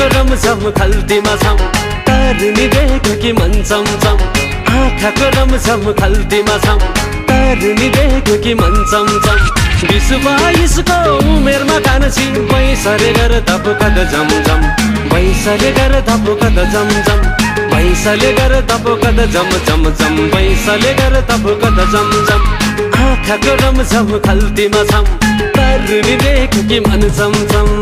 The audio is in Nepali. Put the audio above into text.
आँखाको रमझम खल्तीमा छम तारुनी देख्यो कि मन चमचम आँखाको रमझम खल्तीमा छम तारुनी देख्यो कि मन चमचम 20-22को उमेरमा कान्छी पैसाले गर धपकद झमझम पैसाले गर धपकद झमझम पैसाले गर धपकद झमझम पैसाले गर धपकद झमझम आँखाको रमझम खल्तीमा छम तारुनी देख्यो कि मन चमचम